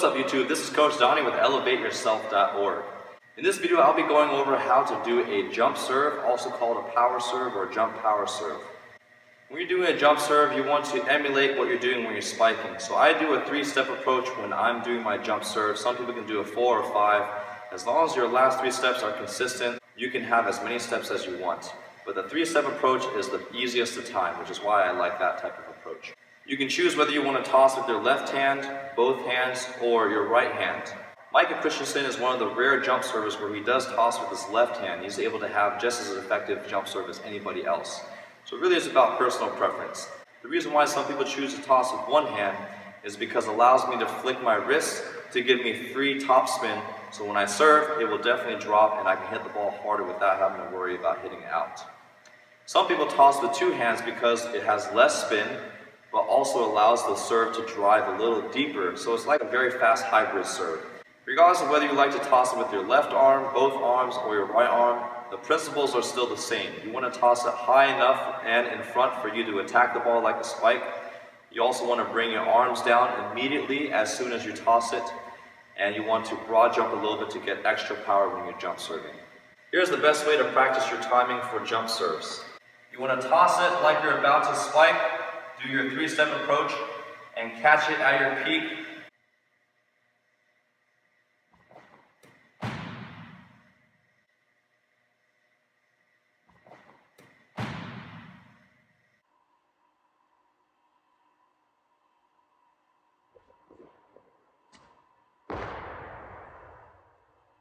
What's up YouTube, this is Coach Donnie with ElevateYourself.org. In this video I'll be going over how to do a jump serve, also called a power serve or jump power serve. When you're doing a jump serve, you want to emulate what you're doing when you're spiking. So I do a 3-step approach when I'm doing my jump serve. Some people can do a 4 or 5. As long as your last 3 steps are consistent, you can have as many steps as you want. But the 3-step approach is the easiest to time, which is why I like that type of approach. You can choose whether you want to toss with your left hand, both hands, or your right hand. Micah Christensen is one of the rare jump servers where he does toss with his left hand. He's able to have just as effective jump serve as anybody else. So it really is about personal preference. The reason why some people choose to toss with one hand is because it allows me to flick my wrist to give me free top spin. So when I serve, it will definitely drop and I can hit the ball harder without having to worry about hitting it out. Some people toss with 2 hands because it has less spin, but also allows the serve to drive a little deeper. So it's like a very fast hybrid serve. Regardless of whether you like to toss it with your left arm, both arms, or your right arm, the principles are still the same. You want to toss it high enough and in front for you to attack the ball like a spike. You also want to bring your arms down immediately as soon as you toss it. And you want to broad jump a little bit to get extra power when you're jump serving. Here's the best way to practice your timing for jump serves. You want to toss it like you're about to spike, do your 3-step approach, and catch it at your peak.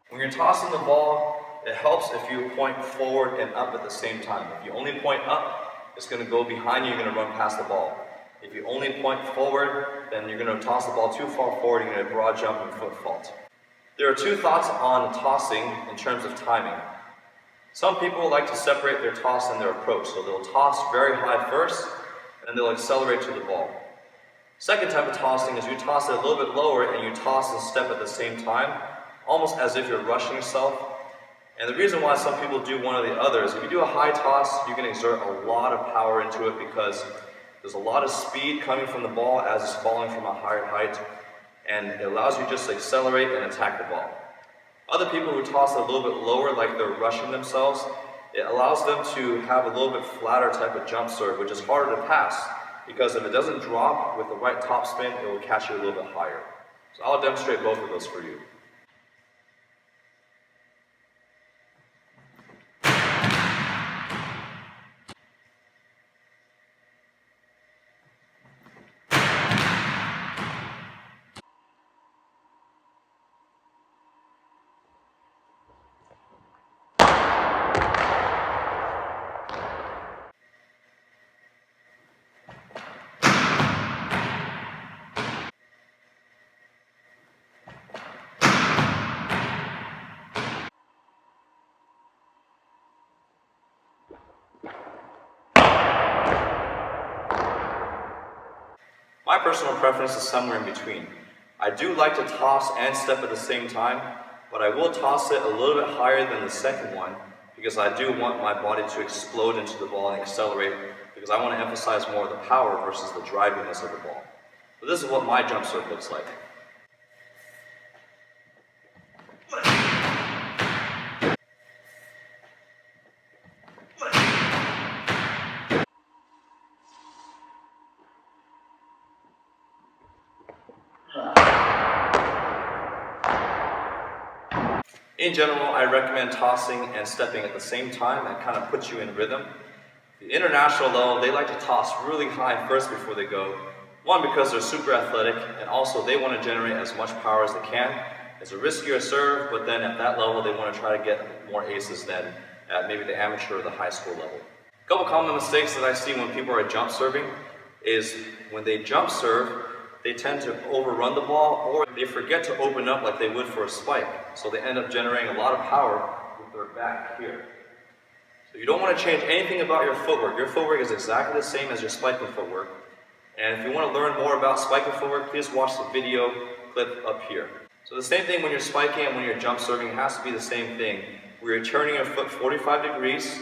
When you're tossing the ball, it helps if you point forward and up at the same time. If you only point up, it's going to go behind you, you're going to run past the ball. If you only point forward, then you're going to toss the ball too far forward, you're going to broad jump and foot fault. There are 2 thoughts on tossing in terms of timing. Some people like to separate their toss and their approach, so they'll toss very high first, and then they'll accelerate to the ball. Second type of tossing is you toss it a little bit lower and you toss and step at the same time, almost as if you're rushing yourself. And the reason why some people do one or the other is if you do a high toss, you can exert a lot of power into it because there's a lot of speed coming from the ball as it's falling from a higher height, and it allows you just to accelerate and attack the ball. Other people who toss it a little bit lower, like they're rushing themselves, it allows them to have a little bit flatter type of jump serve, which is harder to pass, because if it doesn't drop with the right top spin, it will catch you a little bit higher. So I'll demonstrate both of those for you. My personal preference is somewhere in between. I do like to toss and step at the same time, but I will toss it a little bit higher than the second one because I do want my body to explode into the ball and accelerate because I want to emphasize more of the power versus the driviness of the ball. So this is what my jump serve looks like. In general, I recommend tossing and stepping at the same time. That kind of puts you in rhythm. The international level, they like to toss really high first before they go. One, because they're super athletic, and also they want to generate as much power as they can. It's a riskier serve, but then at that level, they want to try to get more aces than at maybe the amateur or the high school level. A couple common mistakes that I see when people are jump serving is when they jump serve, they tend to overrun the ball, or they forget to open up like they would for a spike. So they end up generating a lot of power with their back here. So you don't want to change anything about your footwork. Your footwork is exactly the same as your spiking footwork. And if you want to learn more about spiking footwork, please watch the video clip up here. So the same thing when you're spiking and when you're jump serving, it has to be the same thing. Where you're turning your foot 45 degrees,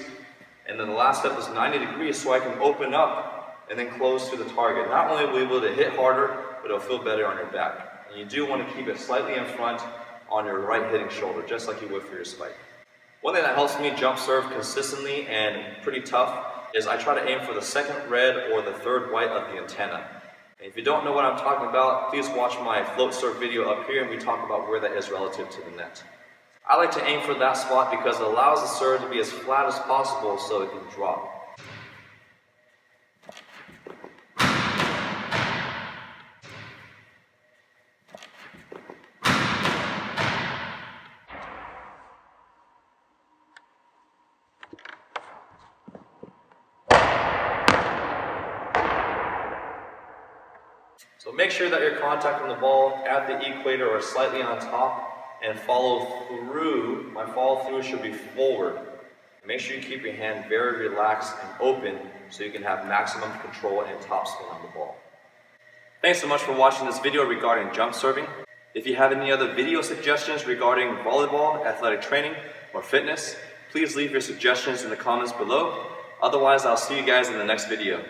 and then the last step is 90 degrees so I can open up and then close to the target. Not only will you be able to hit harder, but it'll feel better on your back. And you do want to keep it slightly in front on your right hitting shoulder, just like you would for your spike. One thing that helps me jump serve consistently and pretty tough is I try to aim for the second red or the third white of the antenna. And if you don't know what I'm talking about, please watch my float serve video up here and we talk about where that is relative to the net. I like to aim for that spot because it allows the serve to be as flat as possible so it can drop. So make sure that you're contacting the ball at the equator or slightly on top and follow through. My follow through should be forward. Make sure you keep your hand very relaxed and open so you can have maximum control and topspin on the ball. Thanks so much for watching this video regarding jump serving. If you have any other video suggestions regarding volleyball, athletic training, or fitness, please leave your suggestions in the comments below. Otherwise, I'll see you guys in the next video.